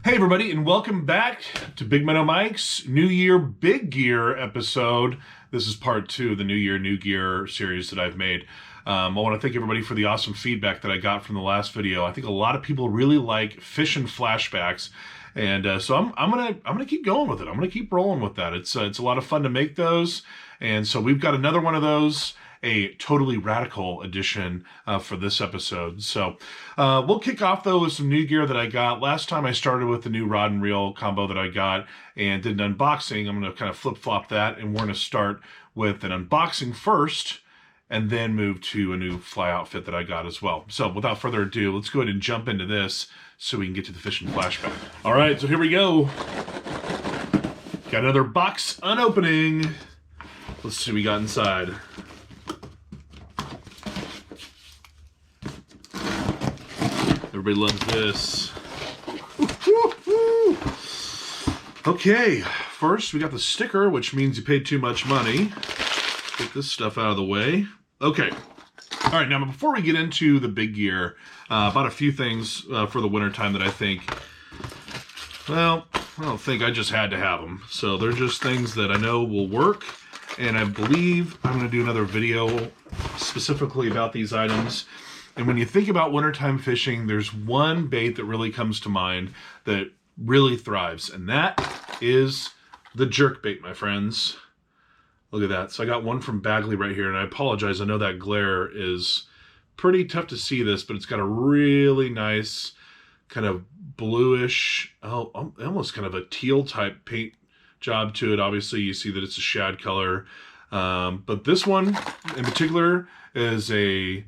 Hey everybody, and welcome back to Big Meadow Mike's New Year Big Gear episode. This is part 2 of the New Year New Gear series that I've made. I want to thank everybody for the awesome feedback that I got from the last video. I think a lot of people really like Fishin Flashbacks, and so I'm gonna keep going with it. I'm gonna keep rolling with that. It's a lot of fun to make those, and so we've got another one of those, a totally radical edition for this episode. So we'll kick off though with some new gear that I got. Last time I started with the new rod and reel combo that I got and did an unboxing. I'm going to kind of flip-flop that, and we're going to start with an unboxing first and then move to a new fly outfit that I got as well. So without further ado, let's go ahead and jump into this so we can get to the Fishin Flashback. All right, so here we go. Got another box unopening. Let's see what we got inside. Everybody loves this. Okay, first we got the sticker, which means you paid too much money. Get this stuff out of the way. Okay. All right, now before we get into the big gear, about a few things for the winter time that I think, well, I don't think I just had to have them. So they're just things that I know will work, and I believe I'm going to do another video specifically about these items. And when you think about wintertime fishing, there's one bait that really comes to mind that really thrives, and that is the jerk bait, my friends. Look at that. So I got one from Bagley right here, and I apologize. I know that glare is pretty tough to see this, but it's got a really nice kind of bluish, almost kind of a teal type paint job to it. Obviously, you see that it's a shad color. But this one in particular is a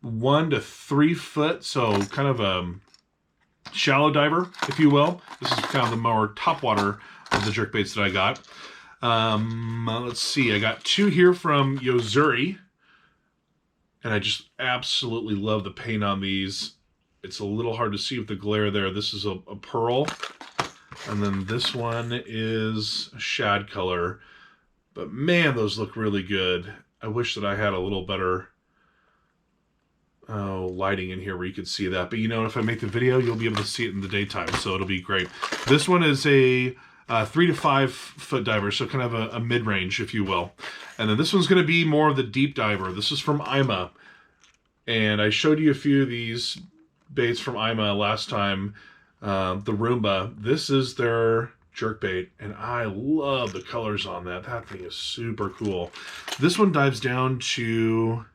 1 to 3 foot, so kind of a shallow diver, if you will. This is kind of the more top water of the jerk baits that I got. Let's see, I got 2 here from Yozuri, and I just absolutely love the paint on these. It's a little hard to see with the glare there. This is a pearl, and then this one is a shad color. But man, those look really good. I wish that I had a little better lighting in here where you could see that, but you know, if I make the video, you'll be able to see it in the daytime, so it'll be great. This one is a 3 to 5 foot diver, so kind of a mid-range, if you will. And then this one's going to be more of the deep diver. This is from Ima, and I showed you a few of these baits from Ima last time. The Roomba, this is their jerk bait, and I love the colors on that. That thing is super cool. This one dives down to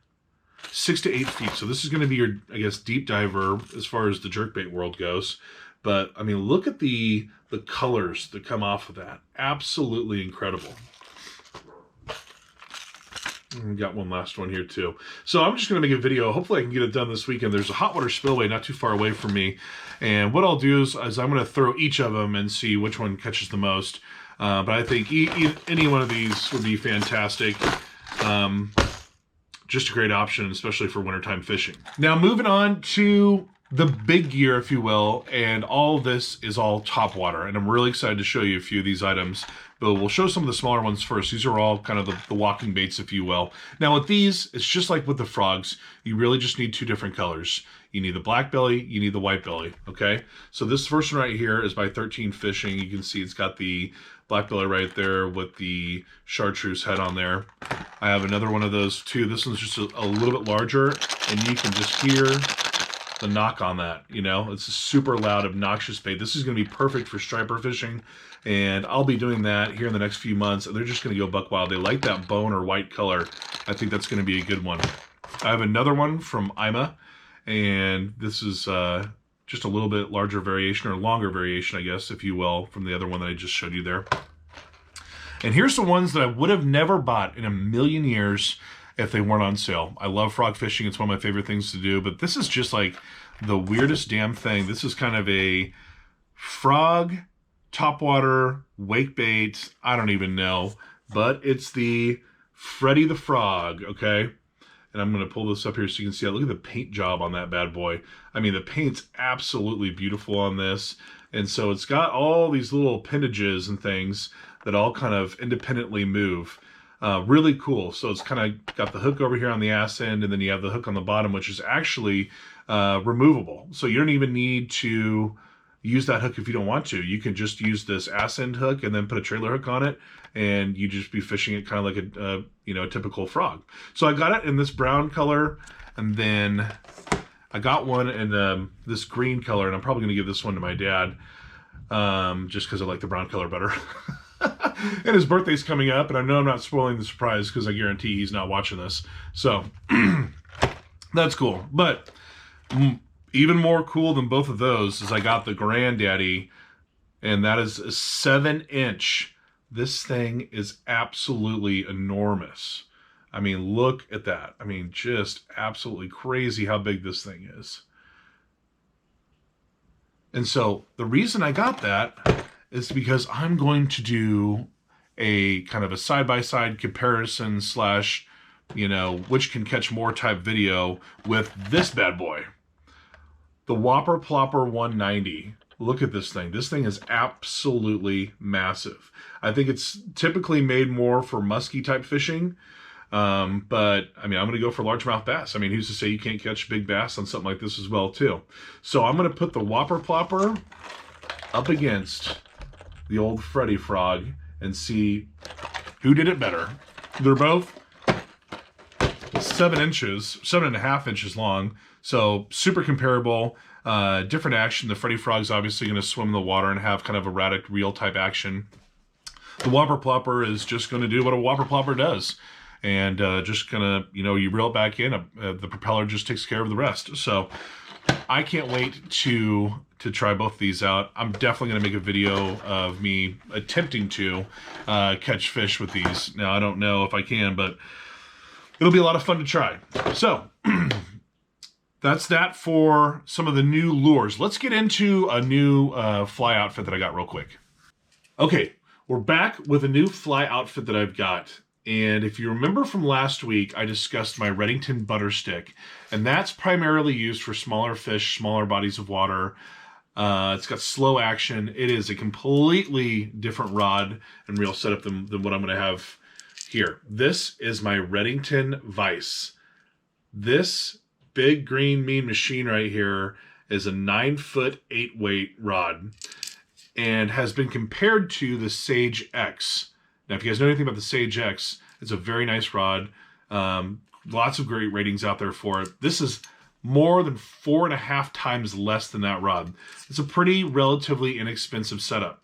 6 to 8 feet. So this is going to be your, I guess, deep diver as far as the jerkbait world goes. But I mean, look at the colors that come off of that. Absolutely incredible. And got one last one here too. So I'm just going to make a video. Hopefully I can get it done this weekend. There's a hot water spillway not too far away from me. And what I'll do is I'm going to throw each of them and see which one catches the most. But I think any one of these would be fantastic. Just a great option, especially for wintertime fishing. Now moving on to the big gear, if you will, and all of this is all top water, and I'm really excited to show you a few of these items, but we'll show some of the smaller ones first. These are all kind of the walking baits, if you will. Now with these, it's just like with the frogs. You really just need 2 different colors. You need the black belly, you need the white belly, okay? So this first one right here is by 13 Fishing. You can see it's got the black belly right there with the chartreuse head on there. I have another one of those too. This one's just a little bit larger, and you can just hear the knock on that. You know, it's a super loud, obnoxious bait. This is going to be perfect for striper fishing, and I'll be doing that here in the next few months. They're just going to go buck wild. They like that bone or white color. I think that's going to be a good one. I have another one from Ima, and this is just a little bit larger variation, or longer variation, I guess, if you will, from the other one that I just showed you there. And here's the ones that I would have never bought in a million years if they weren't on sale. I love frog fishing. It's one of my favorite things to do, but this is just like the weirdest damn thing. This is kind of a frog topwater wake bait. I don't even know, but it's the Freddy the Frog, okay? And I'm going to pull this up here so you can see that. Look at the paint job on that bad boy. I mean, the paint's absolutely beautiful on this. And so it's got all these little appendages and things that all kind of independently move. Really cool. So it's kind of got the hook over here on the ass end, and then you have the hook on the bottom, which is actually removable. So you don't even need to use that hook if you don't want to. You can just use this ass end hook and then put a trailer hook on it, and you just be fishing it kind of like a a typical frog. So I got it in this brown color, and then I got one in this green color, and I'm probably going to give this one to my dad, just because I like the brown color better. And his birthday's coming up, and I know I'm not spoiling the surprise because I guarantee he's not watching this. So that's cool. But even more cool than both of those is I got the Granddaddy, and that is a 7-inch. This thing is absolutely enormous. I mean, look at that. I mean, just absolutely crazy how big this thing is. And so the reason I got that is because I'm going to do a kind of a side-by-side comparison slash, which can catch more type video with this bad boy. The Whopper Plopper 190. Look at this thing. This thing is absolutely massive. I think it's typically made more for musky type fishing. But I mean, I'm going to go for largemouth bass. I mean, who's to say you can't catch big bass on something like this as well too? So I'm going to put the Whopper Plopper up against the old Freddy Frog and see who did it better. They're both 7.5 inches long. So super comparable, different action. The Freddy Frog's obviously going to swim in the water and have kind of erratic reel type action. The Whopper Plopper is just going to do what a Whopper Plopper does. And just gonna, you reel it back in, the propeller just takes care of the rest. So I can't wait to try both of these out. I'm definitely gonna make a video of me attempting to catch fish with these. Now, I don't know if I can, but it'll be a lot of fun to try. So that's that for some of the new lures. Let's get into a new fly outfit that I got real quick. Okay, we're back with a new fly outfit that I've got. And if you remember from last week, I discussed my Redington butter stick, and that's primarily used for smaller fish, smaller bodies of water. It's got slow action. It is a completely different rod and reel setup than what I'm going to have here. This is my Redington Vice. This big green mean machine right here is a 9-foot 8-weight rod and has been compared to the Sage X. Now, if you guys know anything about the Sage X, it's a very nice rod. Lots of great ratings out there for it. This is more than 4.5 times less than that rod. It's a pretty relatively inexpensive setup.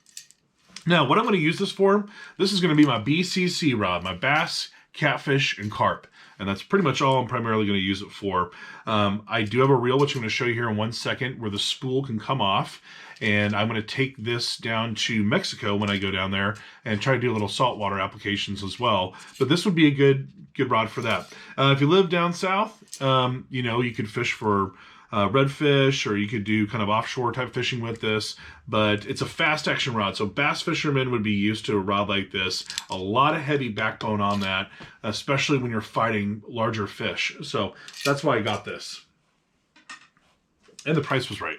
Now, what I'm going to use this for, this is going to be my BCC rod, my bass, catfish, and carp. And that's pretty much all I'm primarily going to use it for. I do have a reel, which I'm going to show you here in 1 second, where the spool can come off. And I'm going to take this down to Mexico when I go down there and try to do a little saltwater applications as well. But this would be a good rod for that. If you live down south, you could fish for redfish, or you could do kind of offshore type fishing with this. But it's a fast action rod, so bass fishermen would be used to a rod like this. A lot of heavy backbone on that, especially when you're fighting larger fish. So that's why I got this. And the price was right.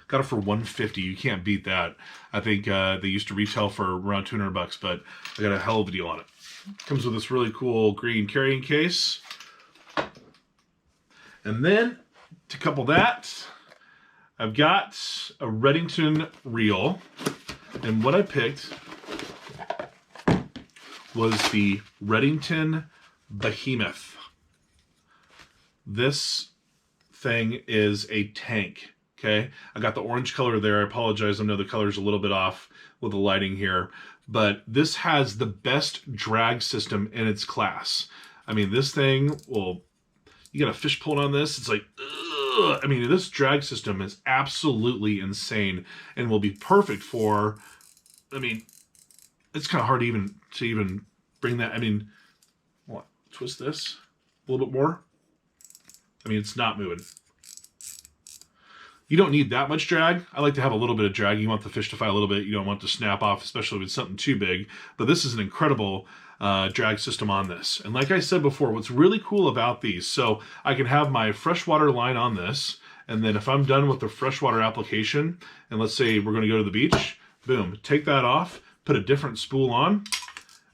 Got it for $150. You can't beat that. I think they used to retail for around $200, but I got a hell of a deal on it. Comes with this really cool green carrying case. And then to couple that, I've got a Redington reel. And what I picked was the Redington Behemoth. This thing is a tank. Okay, I got the orange color there. I apologize. I know the color's a little bit off with the lighting here, but this has the best drag system in its class. I mean, this thing will, you got a fish pulling on this, it's like, ugh. I mean, this drag system is absolutely insane and will be perfect for, I mean, it's kind of hard to even bring that. I mean, what, twist this a little bit more? I mean, it's not moving. You don't need that much drag. I like to have a little bit of drag. You want the fish to fight a little bit. You don't want it to snap off, especially if it's something too big. But this is an incredible drag system on this. And like I said before, what's really cool about these, so I can have my freshwater line on this, and then if I'm done with the freshwater application, and let's say we're going to go to the beach, boom, take that off, put a different spool on,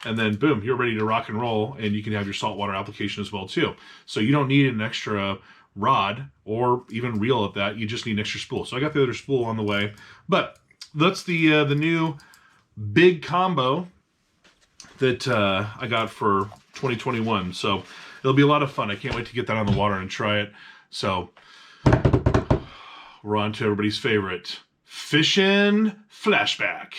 and then boom, you're ready to rock and roll, and you can have your saltwater application as well too. So you don't need an extra rod, or even reel at that. You just need an extra spool. So I got the other spool on the way. But that's the new big combo that I got for 2021. So it'll be a lot of fun. I can't wait to get that on the water and try it. So we're on to everybody's favorite, Fishin Flashback.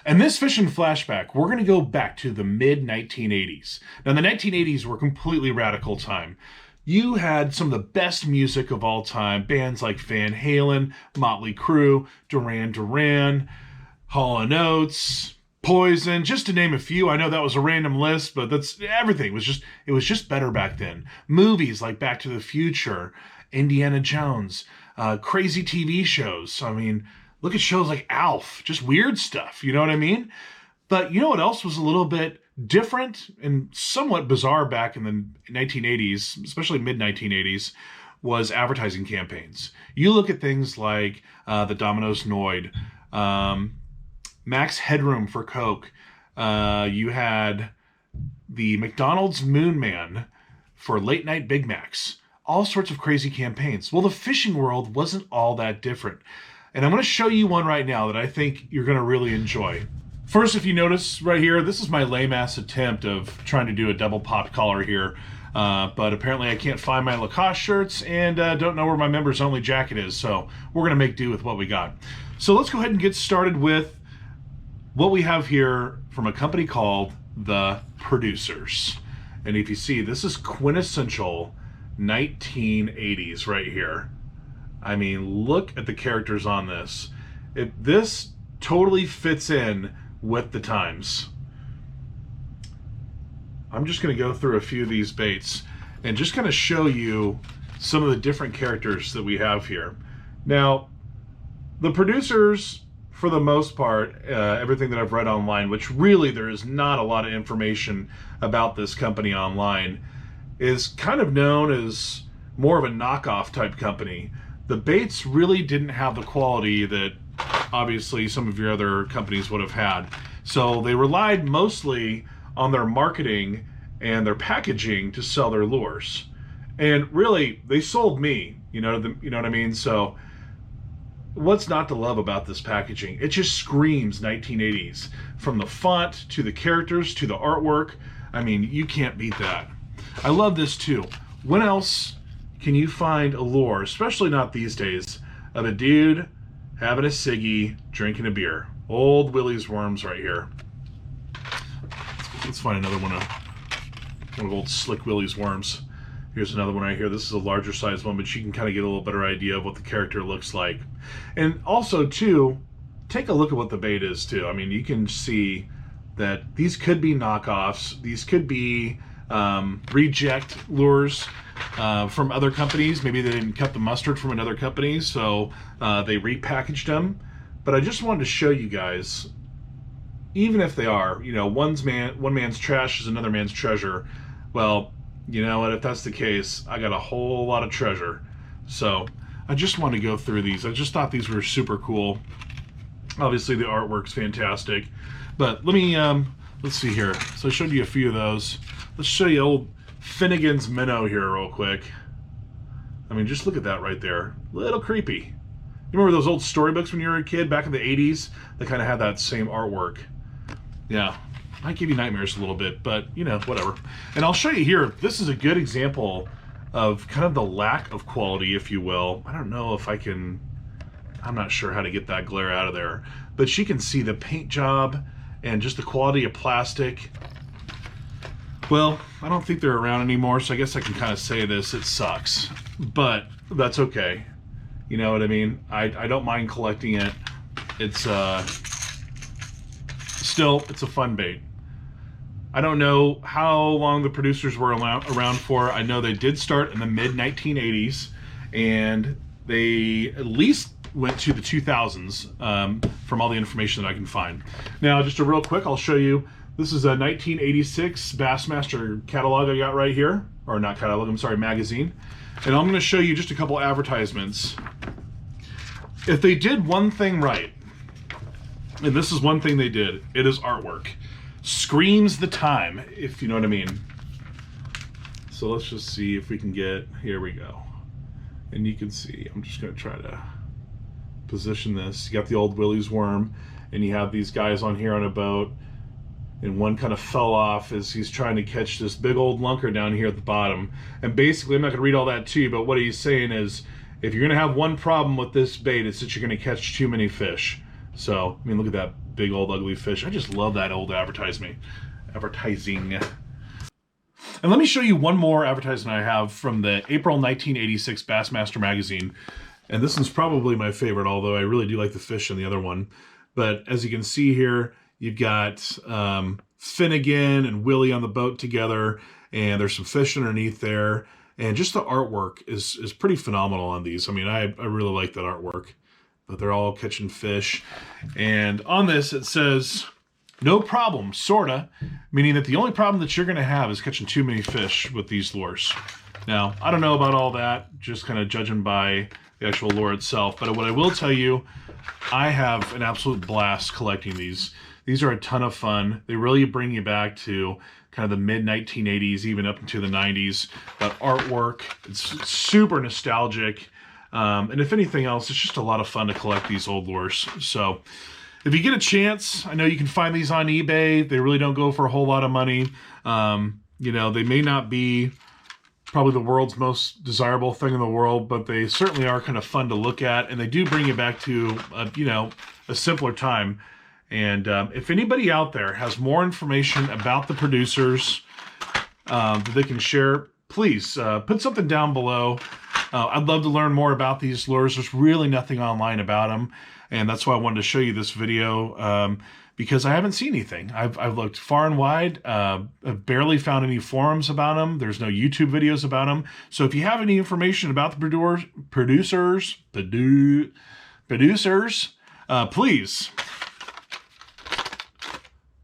And this Fishin Flashback, we're going to go back to the mid-1980s. Now, the 1980s were a completely radical time. You had some of the best music of all time, bands like Van Halen, Motley Crue, Duran Duran, Hall & Oates, Poison, just to name a few. I know that was a random list, but that's everything. It was just better back then. Movies like Back to the Future, Indiana Jones, crazy TV shows. I mean, look at shows like Alf, just weird stuff, you know what I mean? But you know what else was a little bit different and somewhat bizarre back in the 1980s, especially mid-1980s, was advertising campaigns. You look at things like the Domino's Noid, Max Headroom for Coke. You had the McDonald's Moon Man for late night Big Macs. All sorts of crazy campaigns. Well, the fishing world wasn't all that different. And I'm going to show you one right now that I think you're going to really enjoy. First, if you notice right here, this is my lame-ass attempt of trying to do a double pop collar here. But apparently I can't find my Lacoste shirts and don't know where my members only jacket is. So we're going to make do with what we got. So let's go ahead and get started with what we have here from a company called The Producers. And if you see, this is quintessential 1980s right here. I mean, look at the characters on this. This totally fits in with the times. I'm just going to go through a few of these baits and just kind of show you some of the different characters that we have here. Now, the Producers, for the most part, everything that I've read online, which really there is not a lot of information about this company online, is kind of known as more of a knockoff type company. The baits really didn't have the quality that obviously some of your other companies would have had. So they relied mostly on their marketing and their packaging to sell their lures. And really, they sold me, you know what I mean? So what's not to love about this packaging? It just screams 1980s. From the font to the characters to the artwork. I mean, you can't beat that. I love this too. When else can you find a lure, especially not these days, of a dude having a ciggy, drinking a beer? Old Willie's Worms right here. Let's find another one of old Slick Willie's Worms. Here's another one right here. This is a larger size one, but you can kind of get a little better idea of what the character looks like. And also, too, take a look at what the bait is, too. I mean, you can see that these could be knockoffs. These could be reject lures from other companies. Maybe they didn't cut the mustard from another company, so they repackaged them. But I just wanted to show you guys, even if they are, you know, one man's trash is another man's treasure. Well, you know what, if that's the case, I got a whole lot of treasure. So I just want to go through these. I just thought these were super cool. Obviously the artwork's fantastic. But let me, let's see here. So I showed you a few of those. Let's show you old Finnegan's Minnow here real quick. I mean, just look at that right there. Little creepy. You remember those old storybooks when you were a kid back in the 80s? They kind of had that same artwork. Yeah, might give you nightmares a little bit, but, you know, whatever. And I'll show you here. This is a good example of kind of the lack of quality, if you will. I don't know if I can... I'm not sure how to get that glare out of there. But you can see the paint job and just the quality of plastic. Well, I don't think they're around anymore, so I guess I can kind of say this. It sucks. But that's okay. You know what I mean? I don't mind collecting it. It's still, it's a fun bait. I don't know how long the Producers were around for. I know they did start in the mid-1980s, and they at least went to the 2000s from all the information that I can find. Now, just a real quick, I'll show you This is a 1986 Bassmaster catalog I got right here. Or not catalog, I'm sorry, magazine. And I'm going to show you just a couple advertisements. If they did one thing right, and this is one thing they did, it is artwork. Screams the time, if you know what I mean. So let's just see if we can get, here we go. And you can see, I'm just going to try to position this. You got the old Willie's worm, and you have these guys on here on a boat, and one kind of fell off as he's trying to catch this big old lunker down here at the bottom. And basically, I'm not going to read all that to you, but what he's saying is, if you're going to have one problem with this bait, it's that you're going to catch too many fish. So, I mean, look at that big old ugly fish. I just love that old advertising. And let me show you one more advertisement I have from the April 1986 Bassmaster magazine. And this one's probably my favorite, although I really do like the fish in the other one. But as you can see here, you've got Finnegan and Willie on the boat together, and there's some fish underneath there. And just the artwork is pretty phenomenal on these. I mean, I really like that artwork. But they're all catching fish. And on this, it says, no problem, sorta, meaning that the only problem that you're going to have is catching too many fish with these lures. Now, I don't know about all that, just kind of judging by the actual lure itself. But what I will tell you, I have an absolute blast collecting these. These are a ton of fun. They really bring you back to kind of the mid-1980s, even up into the 90s. That artwork, it's super nostalgic. And if anything else, it's just a lot of fun to collect these old lures. So if you get a chance, I know you can find these on eBay. They really don't go for a whole lot of money. You know, they may not be probably the world's most desirable thing in the world, but they certainly are kind of fun to look at. And they do bring you back to, you know, a simpler time. And if anybody out there has more information about the producers that they can share, please put something down below. I'd love to learn more about these lures. There's really nothing online about them, and that's why I wanted to show you this video, because I haven't seen anything. I've looked far and wide. I've barely found any forums about them. There's no YouTube videos about them. So if you have any information about the producers, please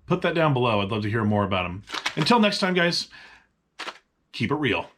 put that down below. I'd love to hear more about them. Until next time, guys, keep it real.